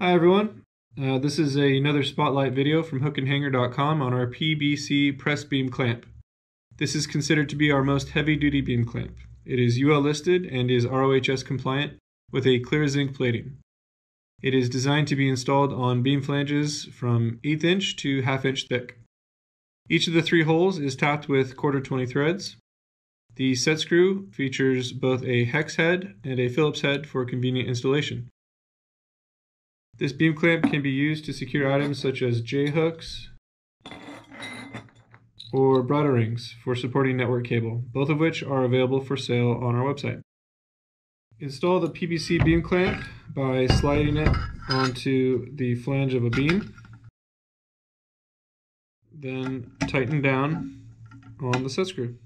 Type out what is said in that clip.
Hi everyone, this is another spotlight video from hookandhanger.com on our PBC press beam clamp. This is considered to be our most heavy-duty beam clamp. It is UL listed and is RoHS compliant with a clear zinc plating. It is designed to be installed on beam flanges from 1/8 inch to 1/2 inch thick. Each of the 3 holes is tapped with 1/4 20 threads. The set screw features both a hex head and a Phillips head for convenient installation. This beam clamp can be used to secure items such as J-hooks or bridle rings for supporting network cable, both of which are available for sale on our website. Install the PBC beam clamp by sliding it onto the flange of a beam, then tighten down on the set screw.